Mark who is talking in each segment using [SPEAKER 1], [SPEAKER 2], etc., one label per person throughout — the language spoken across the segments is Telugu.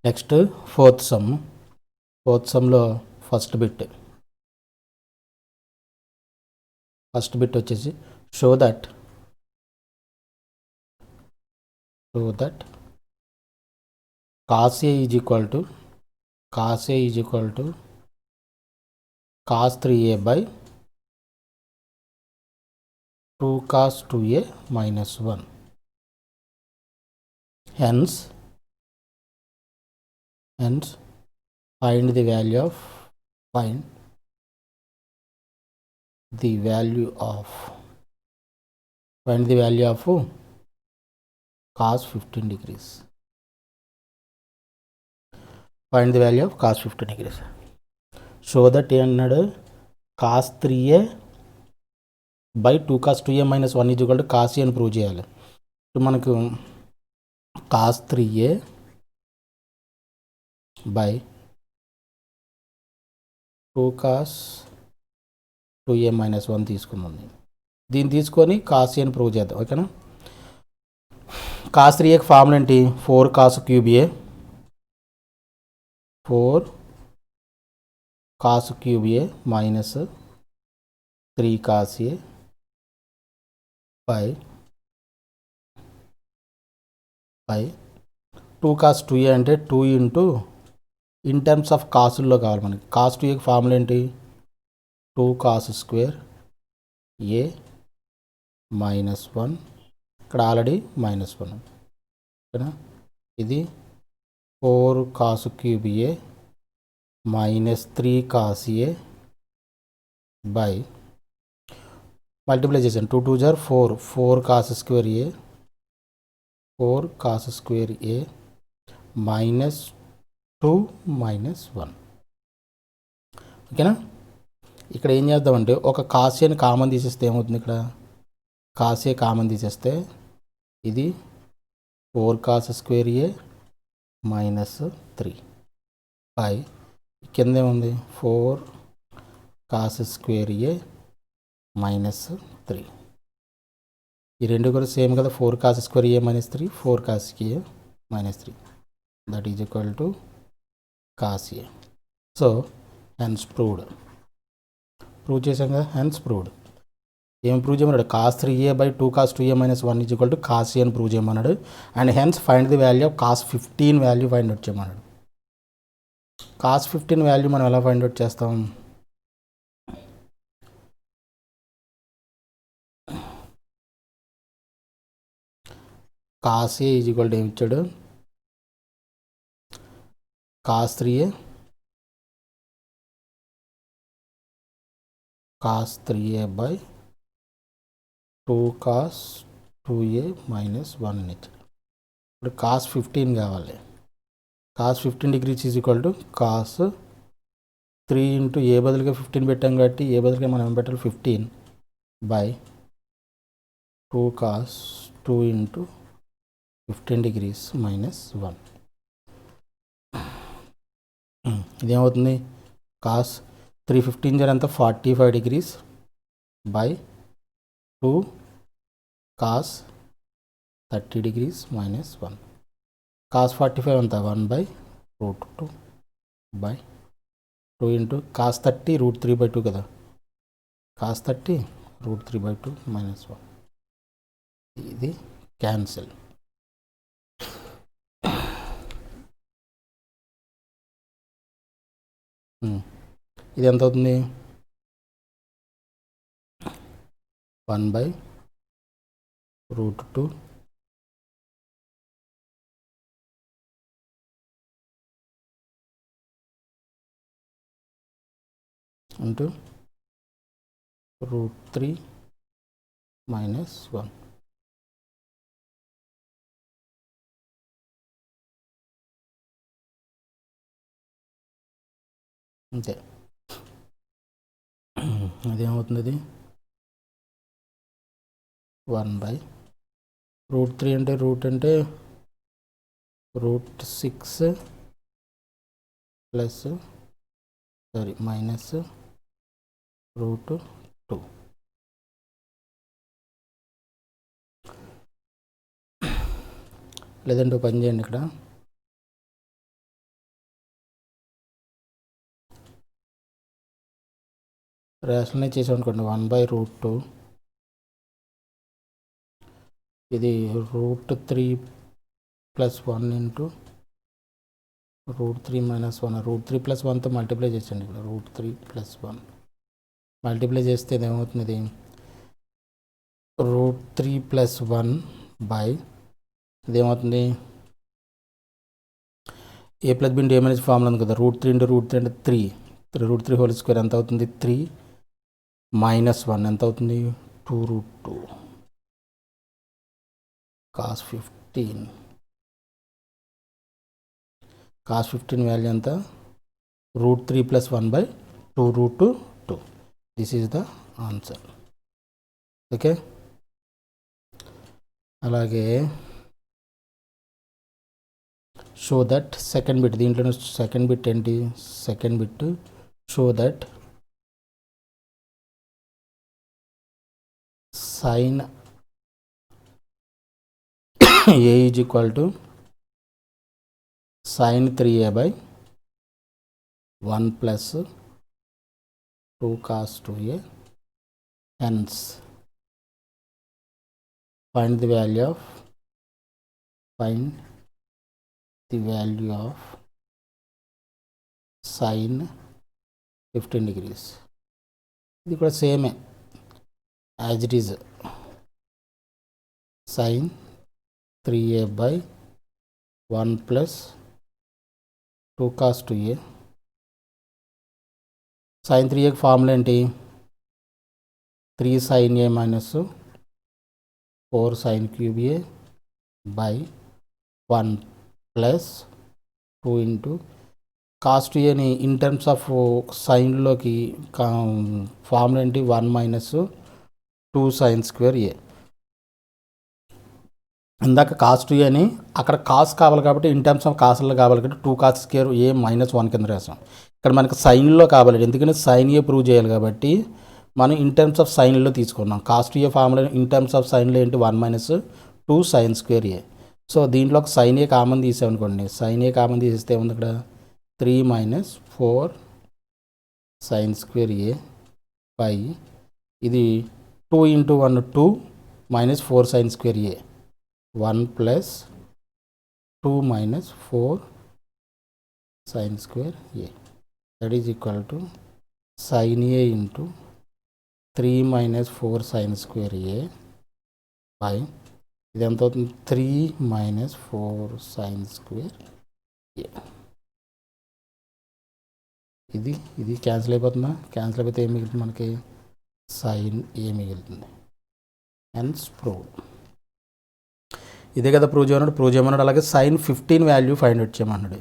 [SPEAKER 1] నెక్స్ట్ ఫోర్త్ సమ్లో ఫస్ట్ బిట్ వచ్చేసి show that cos A is equal to cos 3A by 2 cos 2A minus 1. Hence find the value of cos 15 degrees. Find the value of cos 15 degrees. Show that అన్నాడు cos 3A by 2 cos 2A minus 1 is equal to cos A అని ప్రూవ్ చేయాలి. ఇప్పుడు మనకు cos 3A by 2 cos 2A minus 1 తీసుకుంది. దీన్ని తీసుకొని cos A అని ప్రూవ్ చేద్దాం. ఓకేనా? cos 3Aకి ఫార్ములా ఏంటి? 4 cos cube A 4 cos cube A minus 3 cos A by 2 cos 2A అంటే 2 ఇంటూ ఇన్ టర్మ్స్ ఆఫ్ కాసుల్లో కావాలి మనకి. cos 2Aకి ఫార్ములా ఏంటి? 2 cos స్క్వేర్ A మైనస్ 1, ఇక్కడ ఆల్రెడీ -1. ఓకేనా? ఇది 4 cos cube A minus 3 cos A by multiply చేశాను. 2 2 jar 4 cos square A 4 cos square A minus 2 minus 1. ఓకేనా? ఇక్కడ ఏం చేద్దామంటే ఒక cos Aని కామన్ తీసేస్తే ఏమవుతుంది? ఇక్కడ cos A కామన్ తీసేస్తే ఇది 4 cos square A minus 3 by కింద ఏముంది? 4 cos స్క్వేర్ A మైనస్ 3. ఈ రెండు కూడా సేమ్ కదా. 4 cos square A minus 3 4 cos A minus 3 that is equal to cos A. So hence proved. Prove చేసాం కదా. Hence proved. ఏం ప్రూవ్ చేయమన్నాడు? cos 3A by 2 cos 2A minus 1 is equal to cos A అని ప్రూవ్ చేయమన్నాడు. And hence find the value of cos 15 value find out చేయమన్నాడు. cos 15 వాల్యూ మనం ఎలా ఫైండ్ అవుట్ చేస్తాం? cos A is equal to ఏమి ఇచ్చాడు? cos 3A by 2 cos 2A minus 1 అని ఇచ్చాడు. ఇప్పుడు cos 15 కావాలి. cos 15 degrees is equal to cos 3 into A బదులుగా 15 పెట్టాం కాబట్టి ఏ బదులుగా మనం ఏం పెట్టాలి? 15 by 2 cos 2 into 15 degrees minus 1. ఇదేమవుతుంది? cos 3 15 జర్ అంతా 45 degrees by 2 cos 30 degrees minus 1. cos 45 అంతా 1 by root 2 by 2 into cos 30 root 3 by 2 కదా. cos 30 root 3 by 2 minus 1. ఇది క్యాన్సిల్. ఇది ఎంత అవుతుంది? 1 by root 2 into root 3 minus 1. అంతే. అదేమవుతుంది? అది 1 బై రూట్ 3 అంటే రూట్ 6 ప్లస్ మైనస్ రూట్ 2. లేదంటే పని చేయండి, ఇక్కడ రేషనలైజ్ చేసామనుకోండి 1/√2, ఇది √3 + 1 ఇంటూ √3 - 1, √3 + 1తో మల్టిప్లై చేసండి. ఇక్కడ √3 + 1 మల్టిప్లై చేస్తే ఇదేమవుతుంది, ఇది √3 + 1 బై ఇదేమవుతుంది, a + b × a - ఫార్ములా ఉంది కదా, √3 × √3 అంటే 3, √3² ఎంత అవుతుంది, 3 - 1 ఎంత అవుతుంది, 2√2 cos 15. cos 15 వాల్యూ ఎంత, √3 + 1/2√2. This is the answer. Okay, అలాగే షో దట్ సెకండ్ బిట్, దీంట్లో సెకండ్ బిట్ ఏంటి, second bit show that sin a is equal to sin 3a/1 plus 2 cos 2a. Hence, find the value of sin 15 degrees. ఇది కూడా సేమే as it is, sin 3a/1 plus 2 cos 2a. sin 3a formula ఏంటి, 3 sin a minus 4 sin cube a by 1 plus 2 into cos 2aని ఇన్ టర్మ్స్ ఆఫ్ సైన్లోకి ఫార్ములా ఏంటి, 1 minus 2 sin square a. ఇందాక cos 2a అని అక్కడ కాస్ కావాలి కాబట్టి ఇన్ టర్మ్స్ ఆఫ్ కాస్లో కావాలి కాబట్టి 2 cos square a - 1 కింద రాసాం. ఇక్కడ మనకి సైన్లో కావాలి, ఎందుకంటే సైన్ ఏ ప్రూవ్ చేయాలి కాబట్టి మనం ఇన్ టర్మ్స్ ఆఫ్ సైన్లో తీసుకున్నాం. cos 2a formula in terms of సైన్లో ఏంటి, 1 minus 2 sin square a. So దీంట్లో ఒక సైన్ ఏ కామన్ తీసామనుకోండి, సైన్ ఏ కామన్ తీసేస్తే ఉంది ఇక్కడ 3 - 4 sin square a బై ఇది 2 × 1 2 - 4 sin square a, 1 plus 2 minus 4 sin square a, that is equal to sin a into 3 minus 4 sin square a by ఇది ఎంత అవుతుంది, 3 minus 4 sin square a. ఇది క్యాన్సిల్ అయిపోతుందా, క్యాన్సిల్ అయిపోతే ఏం మిగులుతుంది మనకి, sin a మిగులుతుంది. Hence prove. ఇదే కదా ప్రూవ్ చేయమన్నాడు. అలాగే sin 15 వాల్యూ ఫైండ్ అవుట్ చేయమన్నాడు.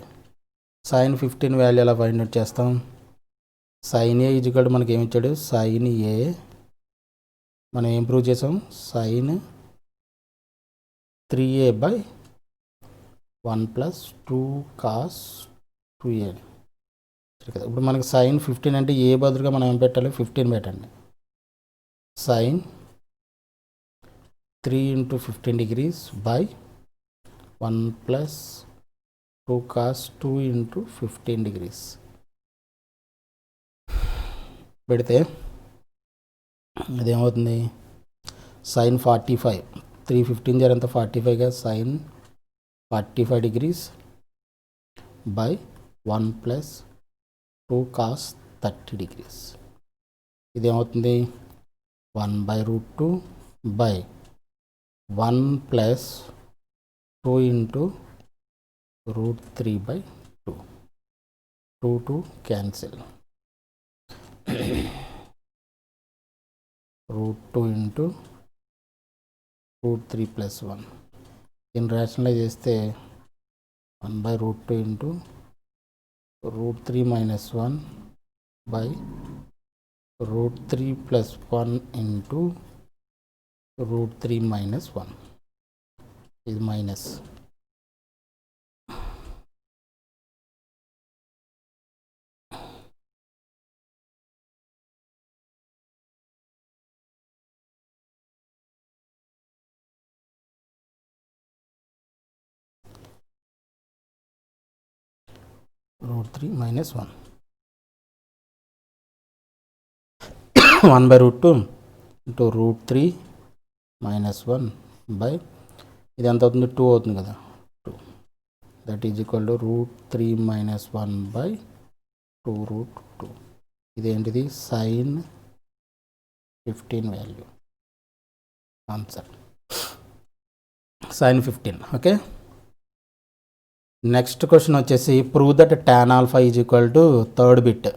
[SPEAKER 1] sin 15 వాల్యూ ఎలా ఫైండ్ అవుట్ చేస్తాం, sin a is equal to మనకి ఏమి ఇచ్చాడు, sin a మనం ఏం ప్రూవ్ చేసాం, sin 3a/1 plus 2 cos 2a. ఇప్పుడు మనకి sin 15 అంటే ఏ బదులుగా మనం ఏం పెట్టాలి, 15 పెట్టండి. sin 3 × 15 degrees by 1 plus 2 cos 2 × 15 degrees పెడితే అదేమవుతుంది, sin 45, 315 జరంతా 45గా sin 45 degrees by 1 plus 2 cos 30 degrees. ఇదేమవుతుంది 1/√2 by 1 plus 2 into √3/2. 2 cancel. √2 into √3 plus 1. దీన్ని రేషనలైజ్ చేస్తే 1/√2 into √3 minus 1 by √3 plus 1 into √3 minus 1. ఇది minus √3 minus 1. 1 by √2 into √3 minus 1 by ఇది ఎంత అవుతుంది 2 అవుతుంది కదా 2 that is equal to √3 minus 1 by 2 √2. ఇదేంటిది sin 15 value answer sin 15. Okay, next question వచ్చేసి prove that tan alpha is equal to third bit.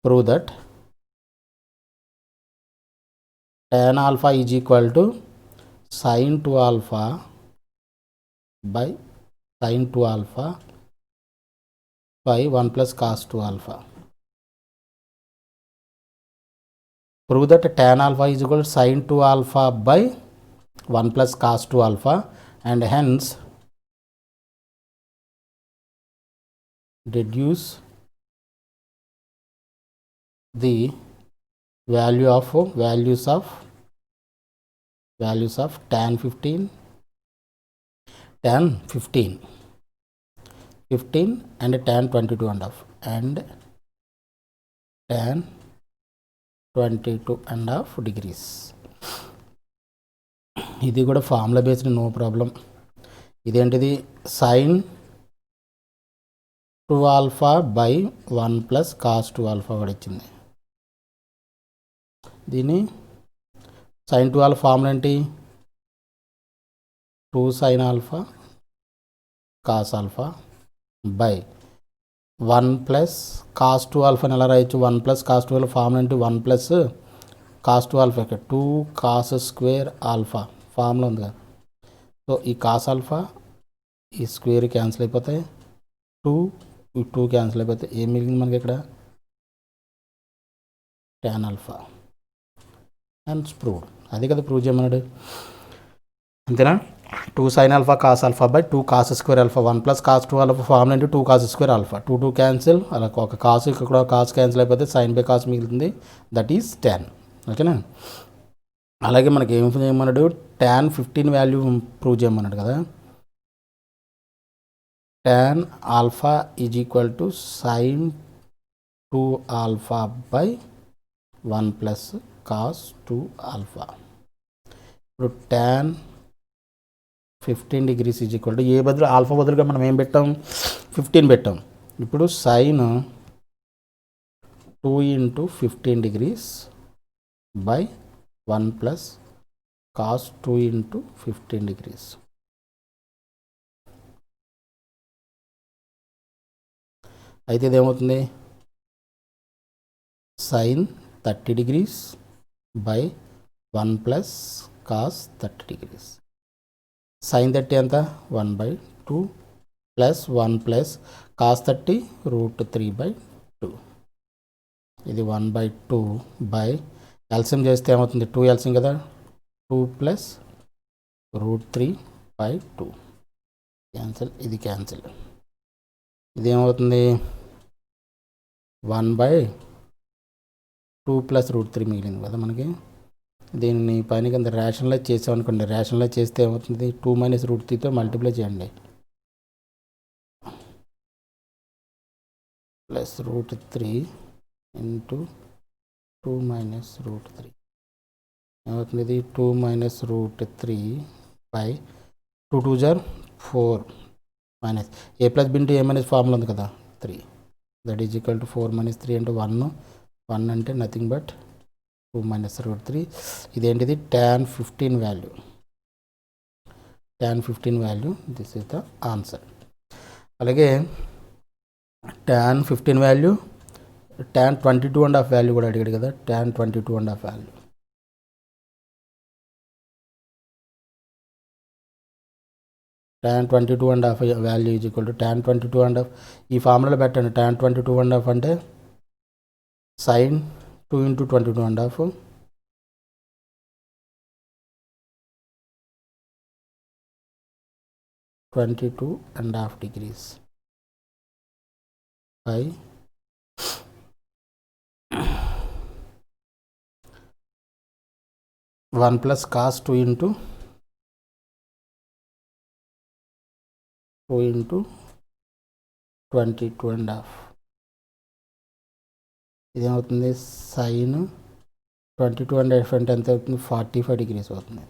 [SPEAKER 1] Prove that tan alpha is equal to sin 2 alpha by sin 2 alpha by 1 plus cos 2 alpha. Prove that tan alpha is equal to sin 2 alpha by 1 plus cos 2 alpha, and hence deduce the values of tan 15 and tan 22 and half and tan 22 and half degrees. ఇది కూడా ఫార్ములా బేస్డ్, నో ప్రాబ్లం. ఇదేంటిది sin 2 alpha by 1 plus cos 2 alpha కూడా ఇచ్చింది. దీన్ని sin 2 alpha ఫార్ములా ఏంటి, 2 sin alpha cos alpha by 1 plus cos 2 alpha అని ఎలా రాయొచ్చు, 1 plus cos 2 alpha ఫార్ములా ఏంటి, 1 plus cos 2 alpha ఇక్కడ 2 cos square alpha ఫార్ములా ఉంది కదా. సో ఈ cos alpha ఈ స్క్వేర్ క్యాన్సిల్ అయిపోతాయి, 2 క్యాన్సిల్ అయిపోతాయి. ఏం మిగిలింది మనకి ఇక్కడ, tan alpha అండ్ ప్రూవ్డ్. అదే కదా ప్రూవ్ చేయమన్నాడు, అంతేనా. 2 sin alpha cos alpha by 2 cos square alpha 1 plus cos 2 alpha formula ఏంటి, 2 cos square alpha. 2 క్యాన్సిల్, అలా ఒక కాసు ఇక్కడ కాస్ క్యాన్సిల్ అయిపోతే sin by cos మిగులుతుంది, దట్ ఈస్ tan. ఓకేనా. అలాగే మనకి ఏం చేయమన్నాడు, tan 15 వాల్యూ ప్రూవ్ చేయమన్నాడు కదా. tan alpha is equal to sin 2 alpha by 1 plus cos 2 alpha. ఇప్పుడు tan 15 degrees is equal to A బదులు ఆల్ఫా బదులుగా మనం ఏం పెట్టాం, 15 పెట్టాం. ఇప్పుడు sin 2 into 15 degrees by 1 plus cos 2 into 15 degrees. అయితే ఇదేమవుతుంది, sin 30 degrees by 1 plus cos 30 degrees. sin 30 ఎంత, 1 by 2 plus 1 plus cos 30 √3 by 2. ఇది 1 by 2 by ఎల్సిఎం చేస్తే ఏమవుతుంది, 2 ఎల్సిఎం కదా, 2 plus √3 by 2 క్యాన్సిల్, ఇది క్యాన్సిల్. ఇది ఏమవుతుంది, 1 by 2 plus √3 మిగిలింది కదా మనకి. దీన్ని పైన కింద రేషనలైజ్ చేసామనుకోండి, రేషనలైజ్ చేస్తే ఏమవుతుంది, 2 minus √3తో మల్టిప్లై చేయండి, ప్లస్ √3 ఇంటూ 2 minus √3 ఏమవుతుంది, ఇది 2 minus √3 by 2 2 jar 4 minus A plus B into A minus formula ఉంది కదా 3, that is equal to 4 minus 3 అంటే 1 అంటే నథింగ్ బట్ 2 minus √3. ఇదేంటిది tan 15 value, tan 15 value, this is the answer. అలాగే tan 15 value, tan 22 and half value కూడా అడిగాడు కదా, tan 22 and half value. tan 22 and half value is equal to tan 22 and half ఈ ఫార్ములాలో పెట్టండి. tan 22 and half అంటే sin 2 into 22 and half degrees by 1 plus cos 2 into 22.5. ఇదేమవుతుంది sign 22.5 అంటే ఎంత అవుతుంది 45 డిగ్రీస్ అవుతుంది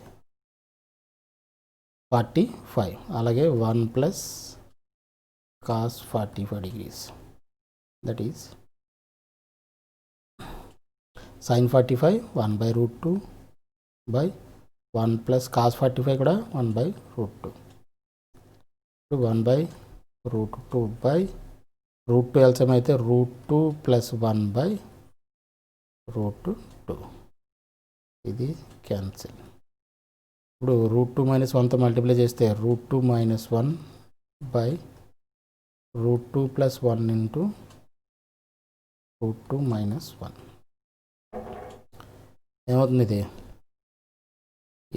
[SPEAKER 1] 45. అలాగే 1 plus cos 45 degrees that is sine 45 1/√2 by 1 plus cos 45 కూడా 1/√2 1/√2 బై √2 ఎల్సిఎం అయితే √2 ప్లస్ 1/√2 ఇది క్యాన్సిల్. ఇప్పుడు √2 - 1తో మల్టిప్లై చేస్తే √2 - 1 బై √2 ప్లస్ 1 ఇంటూ √2 - 1 ఏమవుతుంది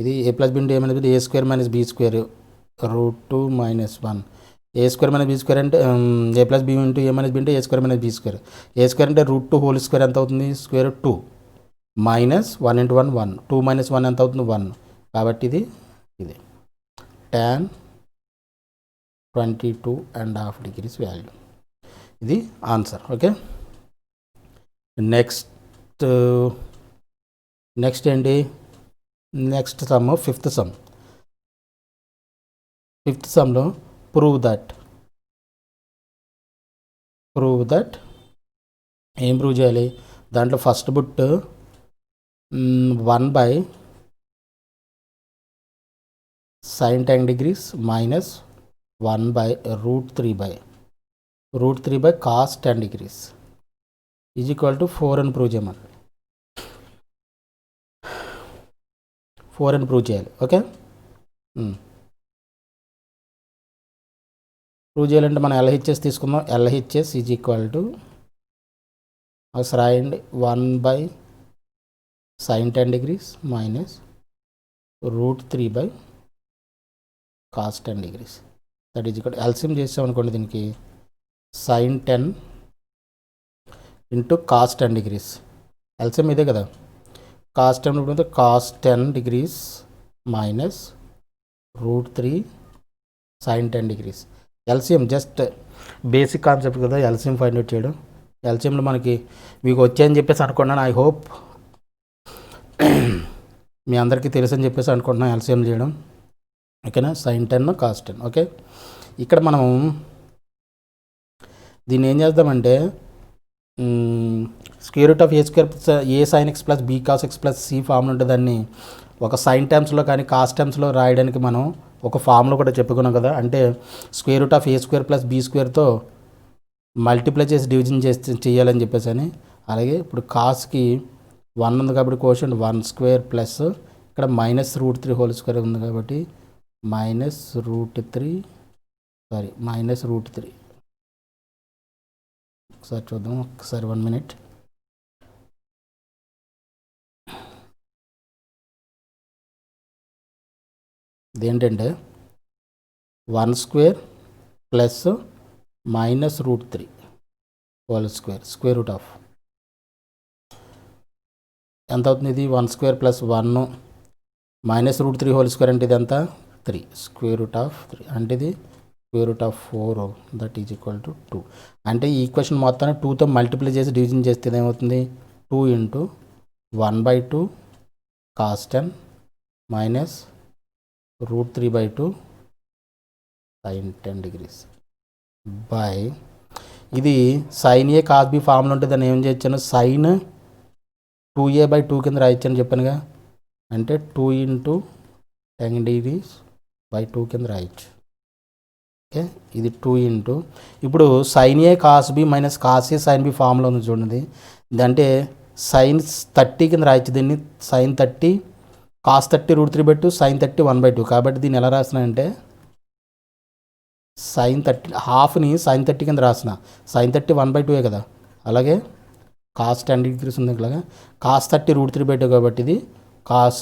[SPEAKER 1] ఇది a plus b into a minus b a square minus b square √2 - 1 a square minus b square అంటే a plus b into a minus b అంటే a square minus b square a square అంటే √2 హోల్ స్క్వేర్ ఎంత అవుతుంది స్క్వేర్ 2 మైనస్ 1 ఇంటూ 1 1 2 - 1 ఎంత అవుతుంది 1 కాబట్టి ఇది tan 22.5 డిగ్రీస్ వాల్యూ ఇది ఆన్సర్. ఓకే నెక్స్ట్ ఏంటి నెక్స్ట్ సమ్ ఫిఫ్త్ సమ్లో ప్రూవ్ దట్ ఏం ప్రూవ్ చేయాలి దాంట్లో first but 1/sin 10 degrees minus 1/√3 cos 10 degrees is equal to 4 అని ప్రూవ్ చేయమని 4 అని ప్రూవ్ చేయాలి. ఓకే ప్రూవ్ చేయాలంటే మనం LHS తీసుకుందాం. LHS ఈజ్ ఈక్వల్ టు రాయండి 1/sin 10 degrees minus √3 cos 10 degrees that is equal LCM చేసామనుకోండి దీనికి sin 10 into cos 10 degrees LCM ఇదే కదా cos 10 ఇప్పుడు cos 10 degrees minus √3 sin 10 degrees LCM just basic concept కదా ఎల్సిఎం ఫైండ్ అవుట్ చేయడం. ఎల్సిఎంలో మనకి మీకు వచ్చాయని చెప్పేసి అనుకున్నాను. ఐ హోప్ మీ అందరికీ తెలుసు అని చెప్పేసి అనుకుంటున్నాను ఎల్సిఎం చేయడం. ఓకేనా sin 10 cos 10. ఓకే ఇక్కడ మనం దీన్ని ఏం చేద్దామంటే square root of a square a sin x plus b cos x plus c formula ఉంటుంది. దాన్ని ఒక సైన్ టర్మ్స్లో కానీ కాస్ టర్మ్స్లో రాయడానికి మనం ఒక ఫార్ములా కూడా చెప్పుకున్నాం కదా. అంటే square root of a square plus b స్క్వేర్తో మల్టిప్లై చేసి డివిజన్ చేయాలని చెప్పేసి అని. అలాగే ఇప్పుడు కాస్కి 1 ఉంది కాబట్టి కోషంట్ 1 స్క్వేర్ ప్లస్ ఇక్కడ -√3 హోల్ స్క్వేర్ ఉంది కాబట్టి -√3 ఒకసారి చూద్దాం. ఒకసారి 1 మినిట్. ఇదేంటంటే 1 square plus -√3 whole square square root of ఎంత అవుతుంది ఇది 1 స్క్వేర్ ప్లస్ 1 -√3 హోల్ స్క్వేర్ అంటే ఇది ఎంత 3 స్క్వేర్ రూట్ ఆఫ్ 3 అంటే ఇది square root of 4 that is equal to 2. అంటే ఈ ఈక్వేషన్ మొత్తాన్ని 2తో మల్టిప్లై చేసి డివిజన్ చేస్తే ఏమవుతుంది 2 into 1/2 cos 10 minus √3/2 sin 10 degrees by ఇది sin a cos b formula ఉంటే దాన్ని ఏం చేయొచ్చాను sin 2a/2 కింద రాయొచ్చని చెప్పానుగా. అంటే 2 ఇంటూ 10 డిగ్రీస్ బై 2 కింద రాయొచ్చు. ఓకే ఇది 2 ఇంటూ ఇప్పుడు sin a cos b minus cos a sin b formula ఉంది చూడండి. అంటే sin 30 కింద రాయొచ్చు దీన్ని sin 30 cos 30 √3/2 sin 30 1/2. కాబట్టి దీన్ని ఎలా రాసినానంటే sin 30 హాఫ్ని sin 30 కింద రాసిన sin 30 1/2 కదా. అలాగే cos 10 డిగ్రీస్ ఉంది ఇలాగా cos 30 √3/2 కాబట్టి ఇది cos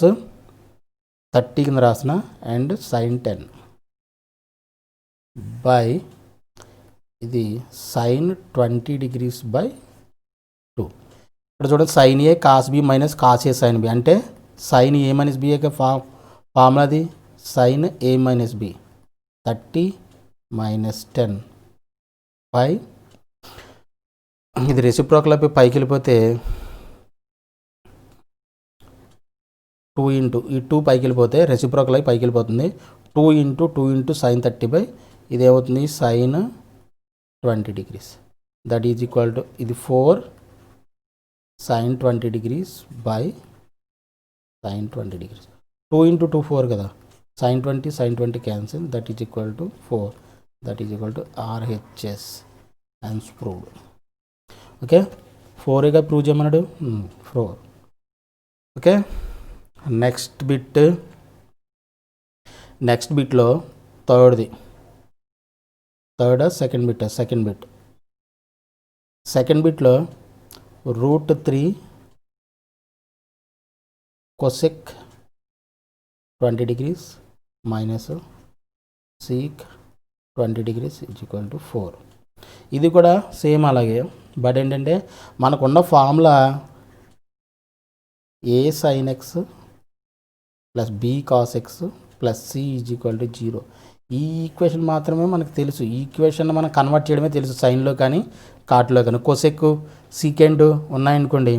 [SPEAKER 1] 30 కింద రాసిన అండ్ sin 10 బై ఇది sin 20 డిగ్రీస్ బై 2. ఇక్కడ చూడండి sin a cos b minus cos a sin b అంటే sin a మైనస్ b యొక్క ఫార్ములా అది sin a minus b 30 - 10 by ఇది రెసిప్రోకల్ అయిపోయి పైకి వెళ్ళిపోతే 2 ఇంటూ ఈ 2 పైకి వెళ్ళిపోతే రెసిప్రోకల్ అయి పైకి వెళ్ళిపోతుంది. 2 ఇంటూ సైన్ 30 ఇదేమవుతుంది sine 20 degrees. That is equal to ఇది 4 sine 20 degrees by sine 20 degrees. 2 ఇంటూ 2 4 కదా, sine 20 cancel. That is equal to 4. That is equal to RHS and proved. Okay, 4గా ప్రూవ్ చేయమన్నాడు. 4. ఓకే, నెక్స్ట్ బిట్లో థర్డ్ సెకండ్ బిట్లో √3 cosec 20 degrees minus sec 20 degrees is equal to 4. ఇది కూడా సేమ్ అలాగే, బట్ ఏంటంటే మనకున్న formula a sin x plus b cos x plus c is equal to 0. ఈ ఈక్వేషన్ మాత్రమే మనకు తెలుసు. ఈ ఈక్వేషన్ మనం కన్వర్ట్ చేయడమే తెలుసు, సైన్లో కానీ కాట్లో కానీ. కొసెక్ సీకెండ్ ఉన్నాయనుకోండి,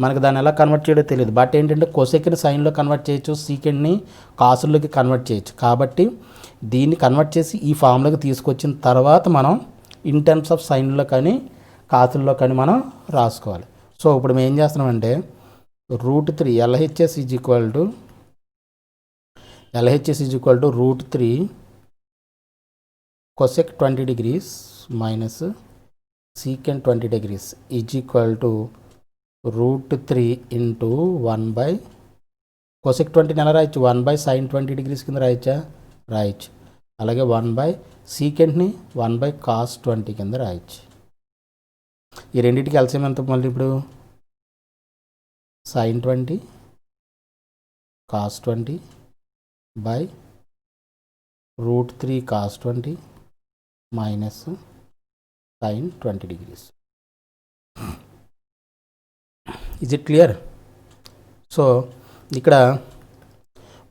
[SPEAKER 1] మనకు దాన్ని ఎలా కన్వర్ట్ చేయడో తెలియదు. బట్ ఏంటంటే కొసెక్ని సైన్లో కన్వర్ట్ చేయొచ్చు, సీకెండ్ని కాసుల్లోకి కన్వర్ట్ చేయొచ్చు. కాబట్టి దీన్ని కన్వర్ట్ చేసి ఈ ఫామ్లోకి తీసుకొచ్చిన తర్వాత మనం ఇన్ టర్మ్స్ ఆఫ్ సైన్లో కానీ కాసుల్లో కానీ మనం రాసుకోవాలి. సో ఇప్పుడు మేము ఏం చేస్తున్నామంటే √3 LHS is equal to √3 cosec 20 degrees minus secant 20 degrees is equal to √3 into 1 cosec 20 ఎలా రాయొచ్చు, 1 sin 20 degrees కింద రాయొచ్చు. అలాగే 1 secantని 1 cos 20 కింద రాయొచ్చు. ఈ రెండింటికి ఎల్సిఎం ఎంత మళ్ళీ ఇప్పుడు sin 20 cos 20 by √3 cos 20 minus sin 20 degrees. Is it clear? So ఇక్కడ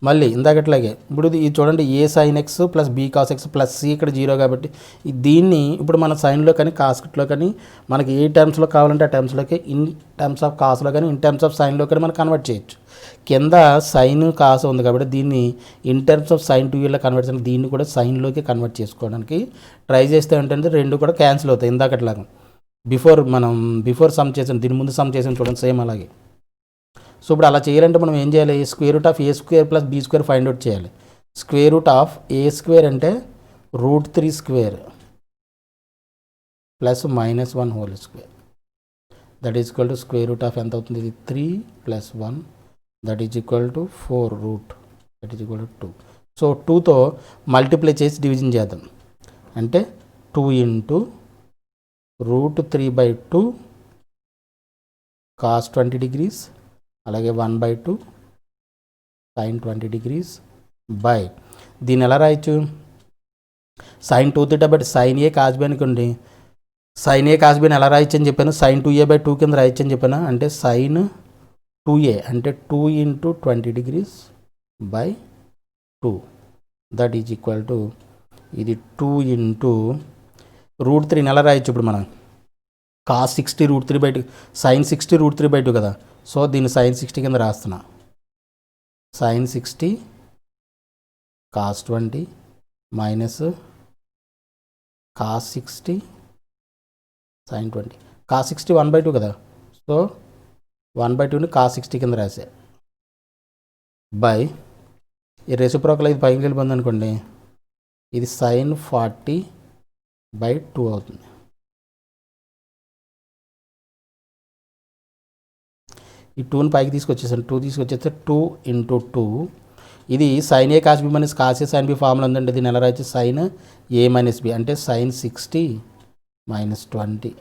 [SPEAKER 1] మళ్ళీ ఇందాకట్లాగే ఇప్పుడు ఇది చూడండి, a sin x plus b cos x plus c ఇక్కడ 0 కాబట్టి దీన్ని ఇప్పుడు మన సైన్లో కానీ కాస్ట్లో కానీ మనకి ఏ టర్మ్స్లో కావాలంటే ఆ టర్మ్స్లోకి ఇన్ టర్మ్స్ ఆఫ్ కాస్లో కానీ ఇన్ టర్మ్స్ ఆఫ్ సైన్లో కానీ మనం కన్వర్ట్ చేయొచ్చు. కింద సైన్ కాస్ ఉంది కాబట్టి దీన్ని in terms of sine 2 convert చేయాలి. దీన్ని కూడా సైన్లోకి కన్వర్ట్ చేసుకోవడానికి ట్రై చేస్తే ఏంటంటే రెండు కూడా క్యాన్సిల్ అవుతాయి. ఇందాకట్లాగా బిఫోర్ సమ్ చేసాం, దీని ముందు సమ్ చేసాం చూడండి, సేమ్ అలాగే. సో ఇప్పుడు అలా చేయాలంటే మనం ఏం చేయాలి, √a² plus b² find out చేయాలి. √a² అంటే √3² plus -1 whole square. That is equal to √ ఎంత అవుతుంది, ఇది 3 + 1 that is equal to 4 that is equal to 2. So 2తో మల్టిప్లై చేసి డివిజన్ చేద్దాం. అంటే 2 ఇంటూ √3/2 cos 20 degrees అలాగే 1/2 sin 20 degrees బై దీన్ని ఎలా రాయొచ్చు, sin 2θ బట్టి sin a cos b అనుకోండి. sin a cos b ఎలా రాయొచ్చు అని చెప్పాను, sin 2a/2 కింద రాయొచ్చు అని చెప్పాను. అంటే sin 2a అంటే 2 into 20 degrees by 2 that is equal to ఇది 2 ఇంటూ √3 ఎలా రాయొచ్చు ఇప్పుడు మనం, cos 60 √3/2 sin 60 √3/2 కదా. సో దీన్ని sin 60 కింద రాస్తున్నా. sin 60 cos 20 minus cos 60 sin 20. cos 60 1/2 కదా, సో 1/2ని cos 60 కింద రాసే బై ఈ రెసిప్రోకల్ ఇది పైకి వెళ్ళిపోయింది అనుకోండి, ఇది sin 40/2 అవుతుంది. ఈ 2ని పైకి తీసుకొచ్చేసాను, 2 తీసుకొచ్చేస్తే 2 ఇంటూ 2 ఇది sin a cos b minus cos a sin b formula ఉందండి. దీన్ని ఎలా రాయొచ్చు, sin a మైనస్ b అంటే sin 60 మైనస్ 20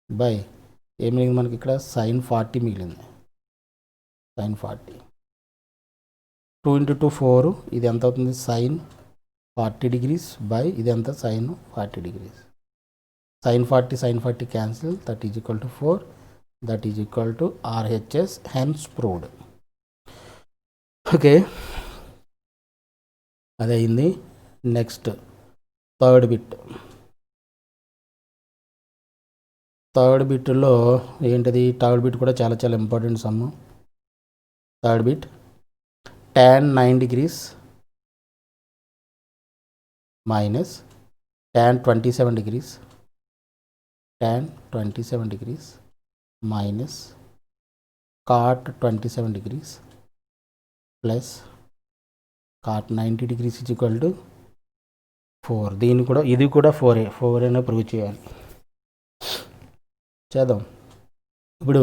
[SPEAKER 1] బై ఏం మిగిలింది మనకి ఇక్కడ sin 40 మిగిలింది. sin 40 2 ఇంటూ 2 4 ఇది ఎంత అవుతుంది sin 40 degrees బై ఇది ఎంత sin 40 degrees. sin 40 cancel that is equal to 4 that is equal to RHS hence proved. Okay, అదే అయింది. నెక్స్ట్ థర్డ్ బిట్లో ఏంటిది, థర్డ్ బిట్ కూడా చాలా చాలా important some. Third bit tan 9 degrees minus tan 27 degrees minus cot 27 degrees plus cot 90 degrees is equal to 4. దీన్ని కూడా ఇది కూడా 4 అయినా ప్రూవ్ చేయాలి. చేద్దాం. ఇప్పుడు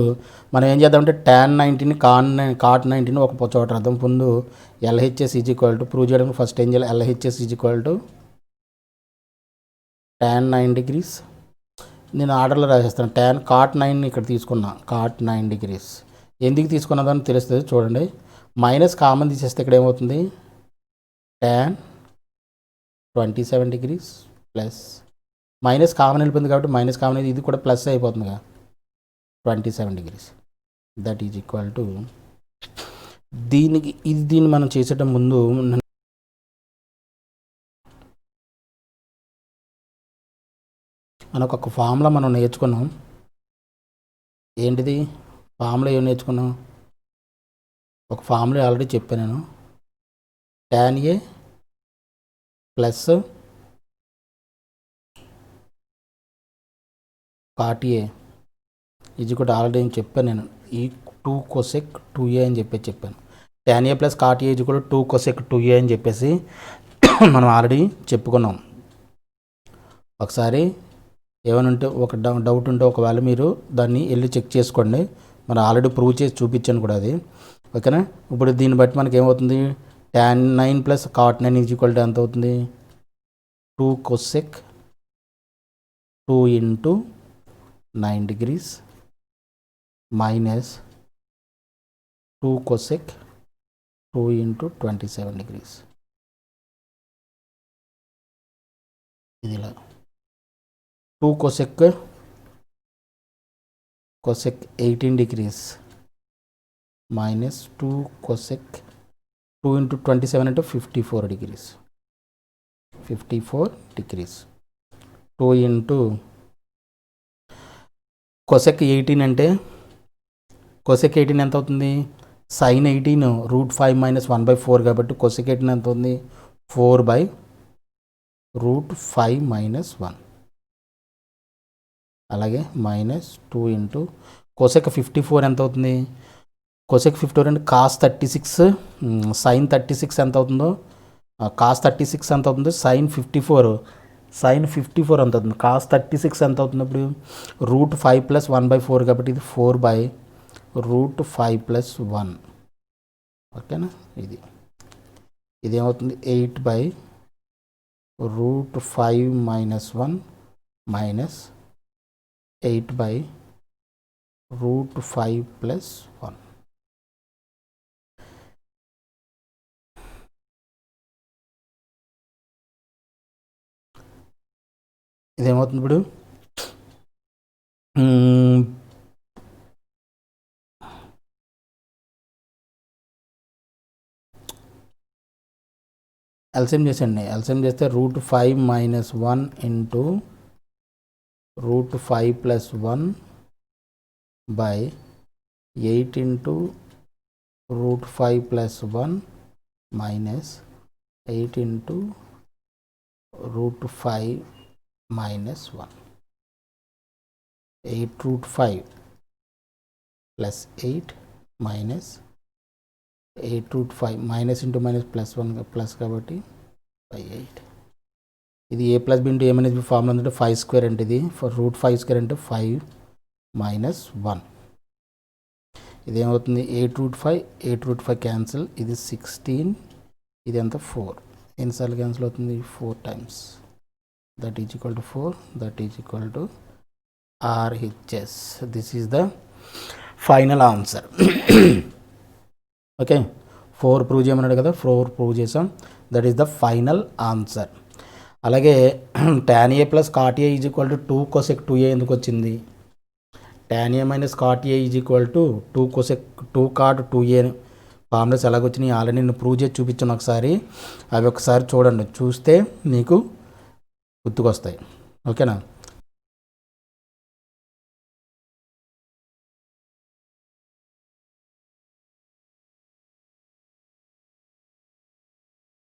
[SPEAKER 1] మనం ఏం చేద్దామంటే tan 90ని cot 90ని ఒక చోట రాద్దాం. ముందు LHS is equal to prove చేయడానికి ఫస్ట్ ఏం చేయాలి, LHS is equal to tan 9 degrees, నేను ఆర్డర్లో రాసేస్తాను. cot 9 ఇక్కడ తీసుకున్నా, cot 9 degrees ఎందుకు తీసుకున్నదని తెలుస్తుంది చూడండి. మైనస్ కామన్ తీసేస్తే ఇక్కడ ఏమవుతుంది, tan 27 degrees plus minus common వెళ్ళిపోయింది కాబట్టి మైనస్ కామన్ ఇది కూడా ప్లస్ అయిపోతుంది కదా, 27 degrees that is equal to దీన్ని మనం చేసేట ముందు మనకు ఒక ఫార్ములా మనం నేర్చుకున్నాం. ఏంటిది ఫార్ములా ఏం నేర్చుకున్నాం, ఒక ఫార్ములా ఆల్రెడీ చెప్పాను నేను. tan A plus cot A ఇది కూడా ఆల్రెడీ నేను చెప్పాను, నేను ఈ 2 cosec 2A అని చెప్పాను. tan A plus cot A ఇది కూడా 2 cosec 2A అని చెప్పేసి మనం ఆల్రెడీ చెప్పుకున్నాం. ఒకసారి ఏమైనా ఉంటే ఒక డౌట్ ఉంటే ఒకవేళ మీరు దాన్ని వెళ్ళి చెక్ చేసుకోండి. మనం ఆల్రెడీ ప్రూవ్ చేసి చూపించాను కూడా అది, ఓకేనా. ఇప్పుడు దీన్ని బట్టి మనకి ఏమవుతుంది, tan 9 plus cot 9 is equal to ఎంత అవుతుంది, 2 cosec 2 into 9 degrees minus 2 cosec 2 into 27 degrees. ఇది ఇలా 2 cosec 18 degrees minus 2 cosec 2 into 27 అంటే 54 degrees 2 ఇంటూ cosec 18 అంటే cosec 18 ఎంత అవుతుంది, sin 18 √5 మైనస్ 1/4 కాబట్టి cosec 18 ఎంత అవుతుంది, 4/√5 మైనస్ 1. అలాగే మైనస్ 2 ఇంటూ cosec 54 ఎంత అవుతుంది, cosec 54 అంటే cos 36 sin 36 ఎంత అవుతుందో, cos 36 ఎంత అవుతుందో sin 54 ఎంత అవుతుంది, cos 36 ఎంత అవుతుంది ఇప్పుడు √5 ప్లస్ 1/4 కాబట్టి ఇది 4/√5 ప్లస్ 1, ఓకేనా. ఇది ఏమవుతుంది 8/√5 మైనస్ 1 మైనస్ 8/√5 ప్లస్ 1. ఇదేమవుతుంది ఇప్పుడు ఎల్సిఎం చేసండి. ఎల్సిఎం చేస్తే √5 minus 1 into √5 plus 1 by 8 into √5 plus 1 minus 8 into √5 minus 1. 8√5 plus 8 minus 8√5 minus into minus plus 1 plus కాబట్టి 8. ఇది a plus B into a minus B formula అంటే 5² అంటే ఇది √5² అంటే 5 మైనస్ 1. ఇదేమవుతుంది 8√5 క్యాన్సిల్, ఇది 16, ఇది ఎంత 4. ఎన్నిసార్లు క్యాన్సిల్ అవుతుంది 4 times, that is equal to 4, that is equal to RHS. This is the final answer. Okay, 4 prove చేయమన్నాడు కదా, 4 ప్రూవ్ చేసాం, that is the final answer. అలాగే tan A plus cot A is equal to 2 cosec 2A ఎందుకు వచ్చింది, tan A minus cot A is equal to 2 cot 2A formulas ఎలాగొచ్చినాయి ఆల్రెడీ నేను ప్రూవ్ చేసి చూపించాను ఒకసారి, అవి ఒకసారి చూడండి, చూస్తే మీకు గుర్తుకొస్తాయి. ఓకేనా?